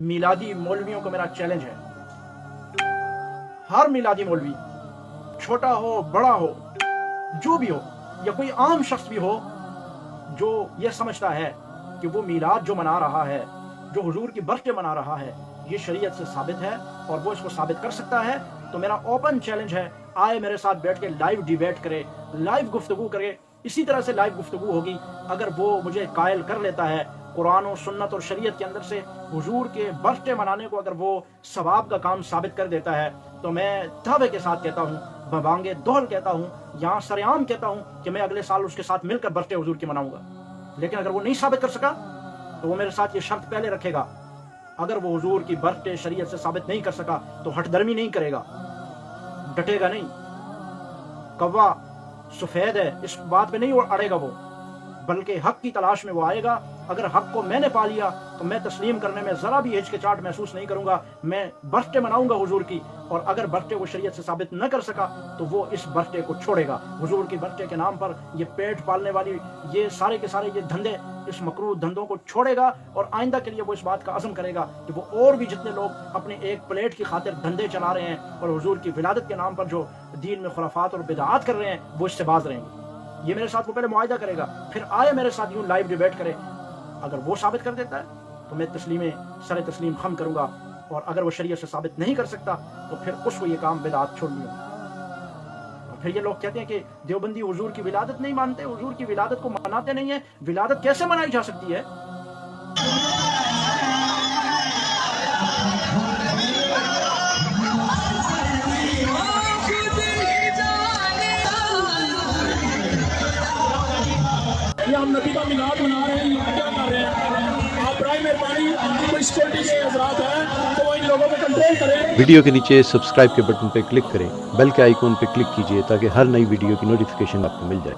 मिलादी मौलवियों को मेरा चैलेंज है, हर मिलादी मौलवी, छोटा हो बड़ा हो, जो भी हो, या कोई आम शख्स भी हो, जो ये समझता है कि वो मिलाद जो मना रहा है, जो हुजूर की बर्थडे मना रहा है, ये शरीयत से साबित है और वो इसको साबित कर सकता है, तो मेरा ओपन चैलेंज है, आए मेरे साथ बैठ के लाइव डिबेट करे, लाइव गुफ्तगू करे। इसी तरह से लाइव गुफ्तगू होगी। अगर वो मुझे कायल कर लेता है कुरान और सुन्नत और शरीयत के अंदर से हुजूर के बर्थडे मनाने को, अगर वो सवाब का काम साबित कर देता है, तो मैं दावे के साथ कहता हूँ, बबांगे दोहल कहता हूँ, यहाँ सरेआम कहता हूँ कि मैं अगले साल उसके साथ मिलकर बर्थडे हुजूर की मनाऊंगा। लेकिन अगर वो नहीं साबित कर सका तो वो मेरे साथ ये शर्त पहले रखेगा, अगर वो हुजूर की बर्थडे शरीयत से साबित नहीं कर सका तो हठधर्मी नहीं करेगा, डटेगा नहीं। कौवा सफेद है इस बात पे नहीं अड़ेगा वो, बल्कि हक की तलाश में वो आएगा। अगर हक को मैंने पा लिया तो मैं तस्लीम करने में जरा भी हिचकिचाहट महसूस नहीं करूंगा, मैं बर्थडे मनाऊंगा हुजूर की। और अगर बर्थडे को शरीयत से साबित न कर सका तो वो इस बर्थडे को छोड़ेगा। हुजूर की बर्थडे के नाम पर ये पेट पालने वाली ये सारे के सारे ये धंधे, इस मकरूह धंधों को छोड़ेगा और आइंदा के लिए वो इस बात का अज़म करेगा कि वो और भी जितने लोग अपने एक प्लेट की खातिर धंधे चला रहे हैं और हुजूर की विलादत के नाम पर जो दीन में खुराफात और बिदआत कर रहे हैं, वो इससे बाज रहेंगे। ये मेरे साथ वो पहले मुआहिदा करेगा, फिर आए मेरे साथ यूं लाइव डिबेट करे। अगर वो साबित कर देता है तो मैं तस्लीमें सर तस्लीम खम करूंगा, और अगर वो शरीयत से साबित नहीं कर सकता तो फिर उसको ये काम बिदआत छोड़ लिया। और फिर ये लोग कहते हैं कि देवबंदी हुजूर की विलादत नहीं मानते, हुजूर की विलादत को मनाते नहीं है। विलादत कैसे मनाई जा सकती है? हम नबी का मिलाद मना रहे हैं, क्या कर रहे हैं? आप बराए मेहरबानी कोई सिक्योरिटी के हजरात हैं तो वो इन लोगों को कंट्रोल करें। वीडियो के नीचे सब्सक्राइब के बटन पर क्लिक करें, बेल के आइकॉन पर क्लिक कीजिए ताकि हर नई वीडियो की नोटिफिकेशन आपको मिल जाए।